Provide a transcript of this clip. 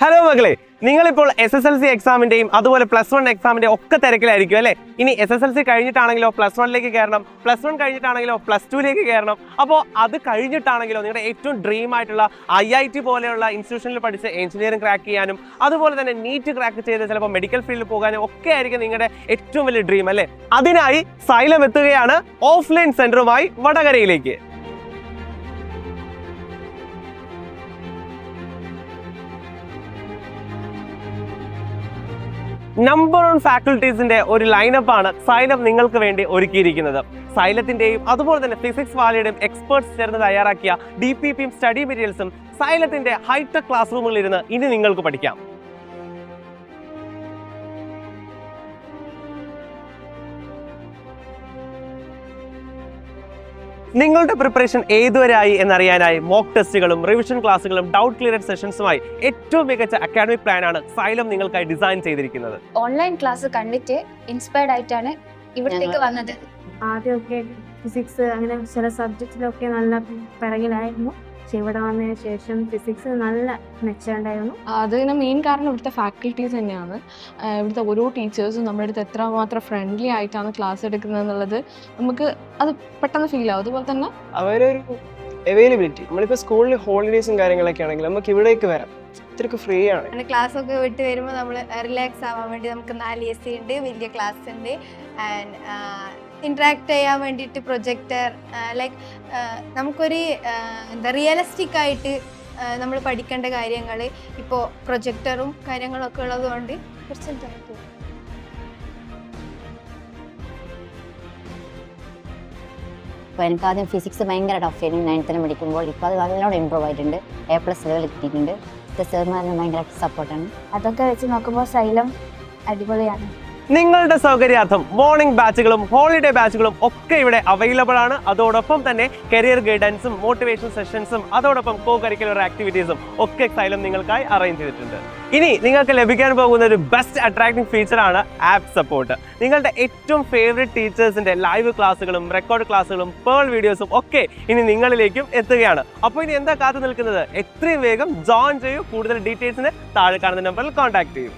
Hello മകളെ, നിങ്ങളിപ്പോൾ SSLC എക്സാമിന്റെയും അതുപോലെ +1 എക്സാമിന്റെ ഒക്കെ തിരക്കിലായിരിക്കും അല്ലേ? ഇനി SSLC കഴിഞ്ഞിട്ടാണെങ്കിലോ +1ലേക്ക് കയറണം, +1 കഴിഞ്ഞിട്ടാണെങ്കിലോ +2ലേക്ക് കയറണം. അപ്പോൾ അത് കഴിഞ്ഞിട്ടാണെങ്കിലോ നിങ്ങളുടെ ഏറ്റവും ഡ്രീം ആയിട്ടുള്ള IIT പോലെയുള്ള ഇൻസ്റ്റിറ്റ്യൂഷനിൽ പഠിച്ച് എഞ്ചിനീയറിംഗ് ക്രാക്ക് ചെയ്യാനും അതുപോലെ തന്നെ നീറ്റ് ക്രാക്ക് ചെയ്ത് ചിലപ്പോൾ മെഡിക്കൽ ഫീൽഡിൽ പോകാനും ഒക്കെ ആയിരിക്കും നിങ്ങളുടെ ഏറ്റവും വലിയ ഡ്രീം അല്ലേ? അതിനായി സൈലം എത്തുകയാണ് ഓഫ്ലൈൻ സെന്ററുമായി വടകരയിലേക്ക്. നമ്പർ 1 ഫാക്കൽറ്റീസിന്റെ ഒരു ലൈനപ്പാണ് സൈലം നിങ്ങൾക്ക് വേണ്ടി ഒരുക്കിയിരിക്കുന്നത്. സൈലത്തിന്റെയും അതുപോലെ തന്നെ ഫിസിക്സ് വാലിയുടെയും എക്സ്പേർട്സ് ചേർന്ന് തയ്യാറാക്കിയ DPPയും സ്റ്റഡി മെറ്റീരിയൽസും സൈലത്തിന്റെ ഹൈടെക് ക്ലാസ് റൂമുകളിൽ ഇരുന്ന് ഇനി നിങ്ങൾക്ക് പഠിക്കാം. നിങ്ങളുടെ പ്രിപ്പറേഷൻ ഏതുവരെയായി എന്നറിയാനായി മോക്ക് ടെസ്റ്റുകളും റിവിഷൻ ക്ലാസ്സുകളും ഡൗട്ട് ക്ലിയർ സെഷൻസുമായി ഏറ്റവും മികച്ച അക്കാഡമിക് പ്ലാനാണ് സൈലം നിങ്ങൾക്കായി ഡിസൈൻ ചെയ്തിരിക്കുന്നത്. ഓൺലൈൻ ക്ലാസ് കണ്ടിട്ട് ഇൻസ്പയർഡ് ആയിട്ടാണ് ഇവിടത്തേക്ക് വന്നത്. ആദ്യമൊക്കെ ഫിസിക്സ് അങ്ങനെ ചില സബ്ജക്റ്റിലൊക്കെ നല്ല പിറകിലായിരുന്നു. പക്ഷെ ഇവിടെ വന്നതിന് ശേഷം ഫിസിക്സ് നല്ല മെച്ചമുണ്ടായിരുന്നു. അതിന് മെയിൻ കാരണം ഇവിടുത്തെ ഫാക്കൽറ്റീസ് തന്നെയാണ്. ഇവിടുത്തെ ഓരോ ടീച്ചേഴ്സും നമ്മുടെ അടുത്ത് എത്രമാത്രം ഫ്രണ്ട്ലി ആയിട്ടാണ് ക്ലാസ് എടുക്കുന്നത് എന്നുള്ളത് നമുക്ക് അത് പെട്ടെന്ന് ഫീൽ ആവും. അതുപോലെ തന്നെ അവരൊരു അവൈലബിലിറ്റി, നമ്മളിപ്പോൾ സ്കൂളിൽ ഹോളിഡേയ്സും കാര്യങ്ങളൊക്കെ ആണെങ്കിൽ നമുക്ക് ഇവിടേക്ക് വരാം, ഇത്രയ്ക്ക് ഫ്രീ ആണ്. ക്ലാസ് ഒക്കെ വിട്ട് വരുമ്പോൾ നമ്മൾ റിലാക്സ് ആവാൻ വേണ്ടി നമുക്ക് 4 AC ഉണ്ട്, വലിയ ക്ലാസ് ഉണ്ട്, ആൻഡ് ഇൻട്രാക്ട് ചെയ്യാൻ വേണ്ടിയിട്ട് പ്രൊജക്ടർ, ലൈക്ക് നമുക്കൊരു റിയലിസ്റ്റിക് ആയിട്ട് നമ്മൾ പഠിക്കേണ്ട കാര്യങ്ങൾ ഇപ്പോൾ പ്രൊജക്ടറും കാര്യങ്ങളൊക്കെ ഉള്ളതുകൊണ്ട് കുറച്ച് അപ്പോൾ എനിക്കാദ്യം ഫിസിക്സ് ഭയങ്കര ടഫായിരുന്നു 9th പഠിക്കുമ്പോൾ. ഇപ്പോൾ അത് നല്ലോണം ഇമ്പ്രൂവ് ആയിട്ടുണ്ട്, A+ ലെവൽ എത്തിയിട്ടുണ്ട്. സാറിന് ഭയങ്കര സപ്പോർട്ടാണ്. അതൊക്കെ വെച്ച് നോക്കുമ്പോൾ സൈലം അടിപൊളിയാണ്. നിങ്ങളുടെ സൗകര്യാർത്ഥം മോർണിംഗ് ബാച്ചുകളും ഹോളിഡേ ബാച്ചുകളും ഒക്കെ ഇവിടെ അവൈലബിൾ ആണ്. അതോടൊപ്പം തന്നെ കരിയർ ഗൈഡൻസും മോട്ടിവേഷൻ സെഷൻസും അതോടൊപ്പം കോ കരിക്കുലർ ആക്ടിവിറ്റീസും ഒക്കെ സൈലം നിങ്ങൾക്കായി അറേഞ്ച് ചെയ്തിട്ടുണ്ട്. ഇനി നിങ്ങൾക്ക് ലഭിക്കാൻ പോകുന്ന ഒരു ബെസ്റ്റ് അട്രാക്റ്റിംഗ് ഫീച്ചറാണ് ആപ്പ് സപ്പോർട്ട്. നിങ്ങളുടെ ഏറ്റവും ഫേവറേറ്റ് ടീച്ചേഴ്സിന്റെ ലൈവ് ക്ലാസ്സുകളും റെക്കോർഡ് ക്ലാസ്സുകളും പേൾ വീഡിയോസും ഒക്കെ ഇനി നിങ്ങളിലേക്കും എത്തുകയാണ്. അപ്പോൾ ഇനി എന്താ കാത്തു നിൽക്കുന്നത്? എത്രയും വേഗം ജോയിൻ ചെയ്യൂ. കൂടുതൽ ഡീറ്റെയിൽസിന് താഴെ കാണുന്ന നമ്പറിൽ കോൺടാക്ട് ചെയ്യൂ.